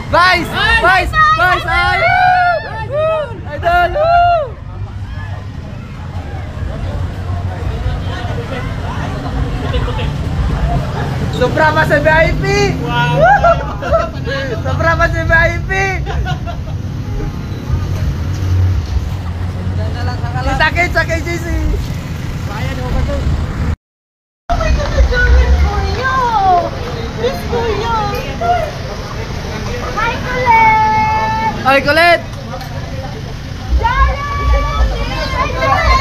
Vice! Vice! Vice! Idol! Suprama sa VIP! Wow! Suprama sa VIP! Sakit sa KJC! Bayan mo ba ito? Oh my God, Jordan Kuya! Miss Kuya! Hi, Colette! Hi, Colette! Jordan! Hi, Jordan!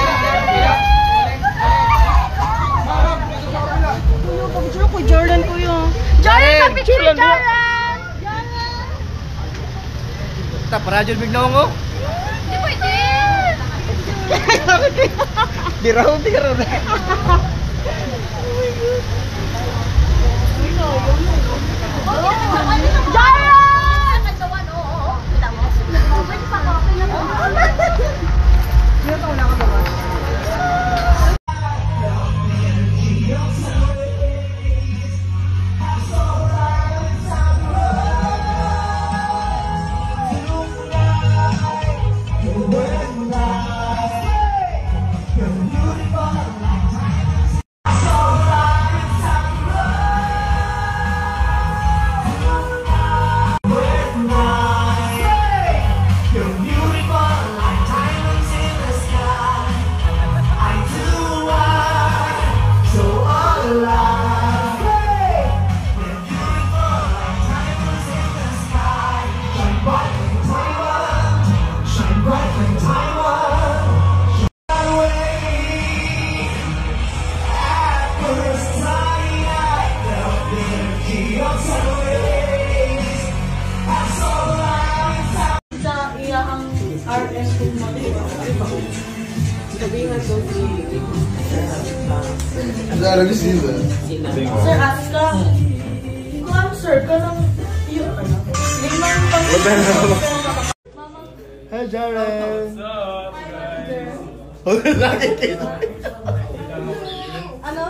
Kuya, pag-picture ko, Jordan Kuya. Jordan, pag-picture Jordan! Tak, parajol bigla ko. Hindi pwede! Biraw. Sir, ask ka. Kuhan, sir, ka lang yun. Limang pang... Hi, Jaren! What's up, guys? Ano?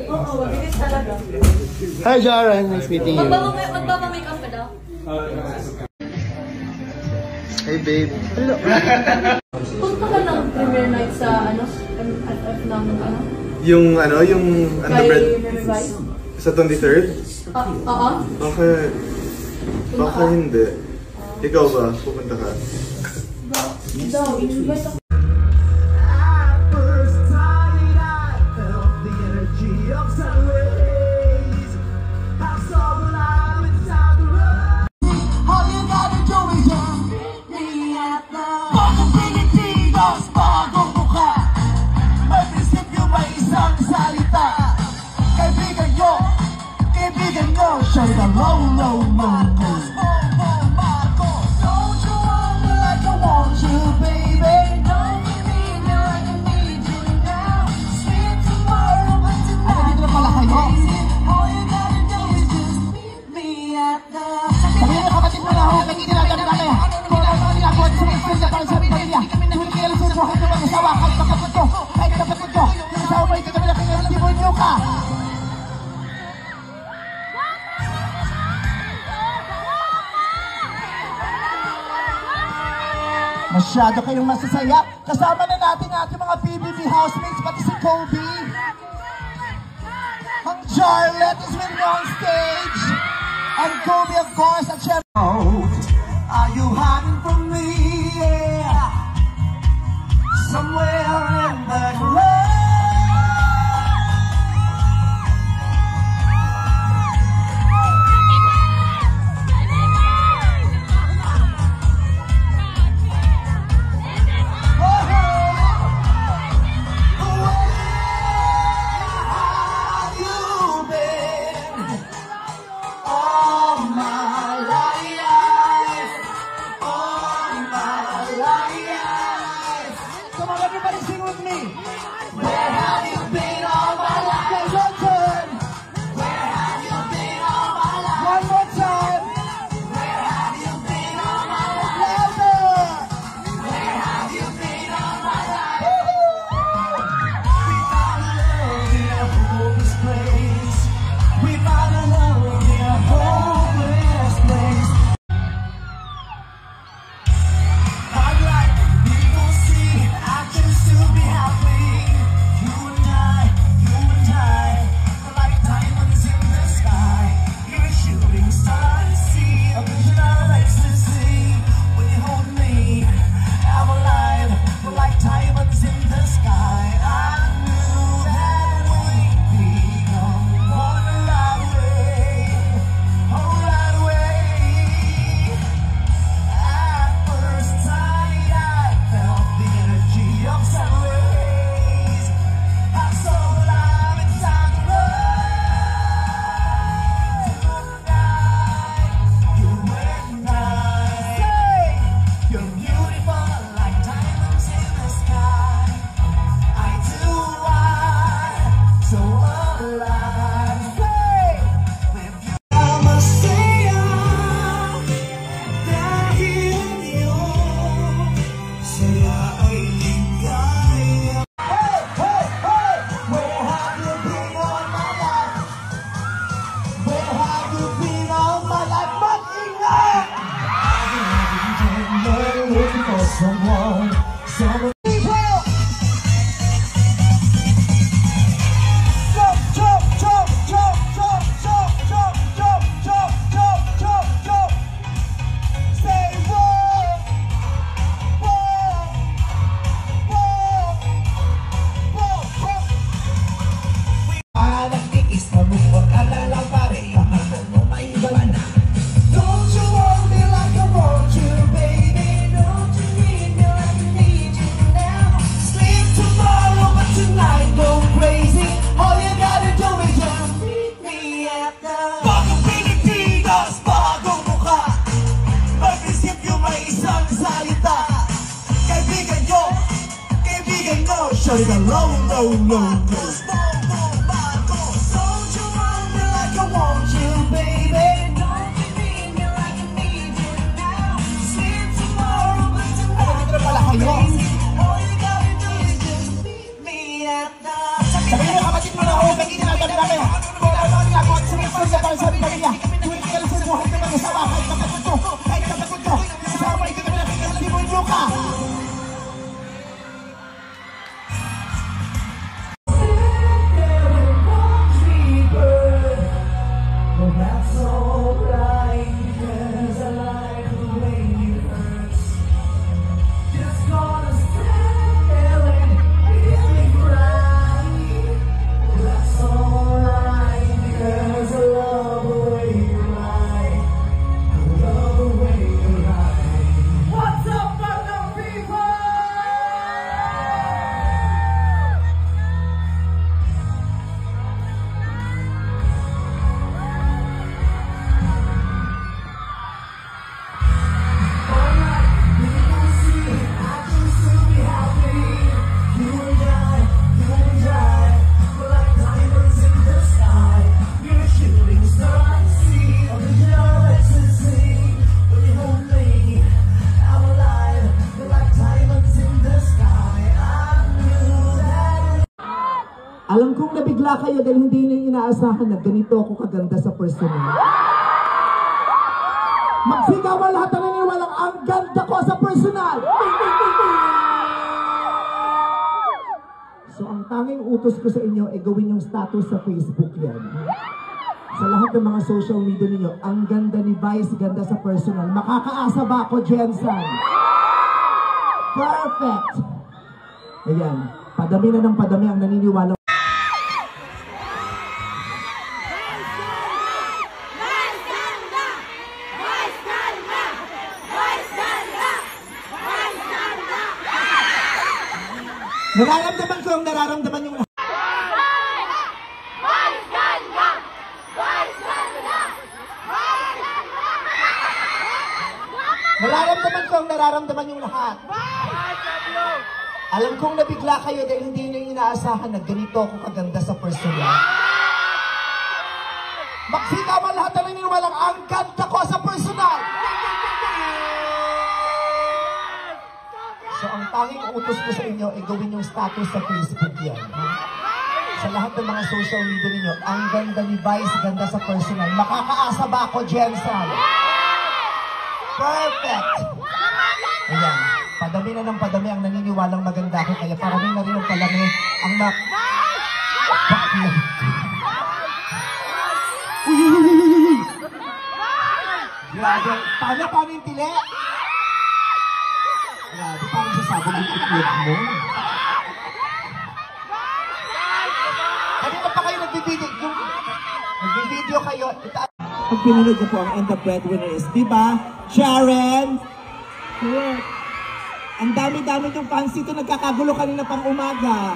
Oo, mabilis talaga. Hi, Jaren! Nice meeting you. Magpapamake-up ka daw? Hey, babe. Punta ka ng premiere night sa MFF ng Yung undergrad Vice? sa 23rd? Oo. Baka hindi. Ikaw ba? Pupunta ka? Daw, invite ako. Show the low, low, low, low. Don't you want me like I want you, baby? Don't you need me like I need you now? Sweet tomorrow, but tonight I'm crazy. All you gotta do is just meet me at the... Sabihin mo kapatid mo na ako, nagiging lang namin. Kailangan nila ako at sa mga friends na para sa aming pamilya. Tuwing kailan sa inyo, kahit naman asawa, kahit kapatid ko, kahit kapatid ko. Yung asawa mo, ikaw kami na kaya naman libo niyo ka. Masyado kayong masasaya. Kasama na natin ating mga PBB housemates, pati si Kobe. Ang Charlotte is with me on stage. And Kobe, of course, at syempre. Are you hiding from me? Yeah. Somewhere in the road. someone. Shut it low, low, low, low. Don't you want me like I want you, baby? Don't you need me like I need you now? Sleep tomorrow, but tonight I'm crazy. All you gotta do is just meet me at the... Sabihin mo, kapatid mo na ako, magiging natin namin. Kung ano nga ako, sabi para sa pamilya. Tuwing kalasin mo, hanggang mag-asawa, kahit kapatid ko, kasama, ikaw na pinapin, libo-libo ka. Alam kong nabigla kayo dahil hindi nyo inaasahan na ganito ako kaganda sa personal. Magsigawan lahat na naniniwalang ang ganda ko sa personal! So ang tanging utos ko sa inyo ay gawin yung status sa Facebook yan. Sa lahat ng mga social media ninyo, ang ganda ni Vice, ganda sa personal. Makakaasa ba ako, Jensen? Perfect! Ayan, padami na ng padami ang naniniwala. Nararamdaman ko yung nararamdaman yung lahat. Nararamdaman ko yung nararamdaman yung lahat. Alam kong nabigla kayo dahil hindi nyo inaasahan na ganito ako kaganda sa personal. Magsikaman lahat na naniniwalang ang ganda ko sa personal. So ang tanging utos ko sa inyo ay gawin yung status sa Facebook yan. Sa lahat ng mga social media ninyo, ang ganda ni Vice, ganda sa personal. Makakaasa ba ako, Jensen? Perfect! Ayan, padami na ng padami ang naniniwalang maganda ako, kaya parami na rin ang palami ang Uy! Grabe, paano yung tili? Grabe, parang sasabog yung itlog mo. Kanina pa kayo nagbibideo kayo. Pag pinunod ko po ang And the Breadwinner is, di ba? Sharon! Correct. Ang dami-dami yung fans dito nagkakagulo kanina pang umaga.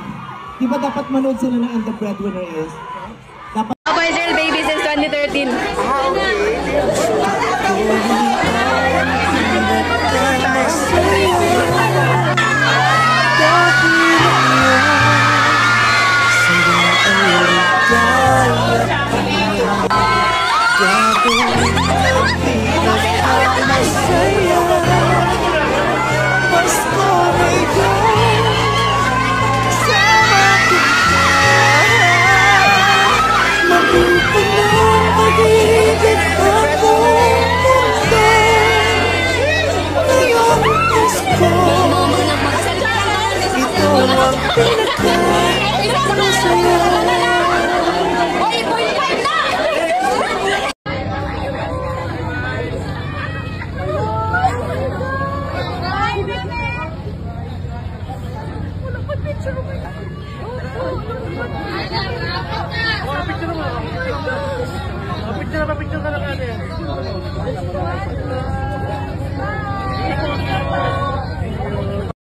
Di ba dapat manood sila ng And the Breadwinner is? Dapat... Ako Angel Baby since 2013.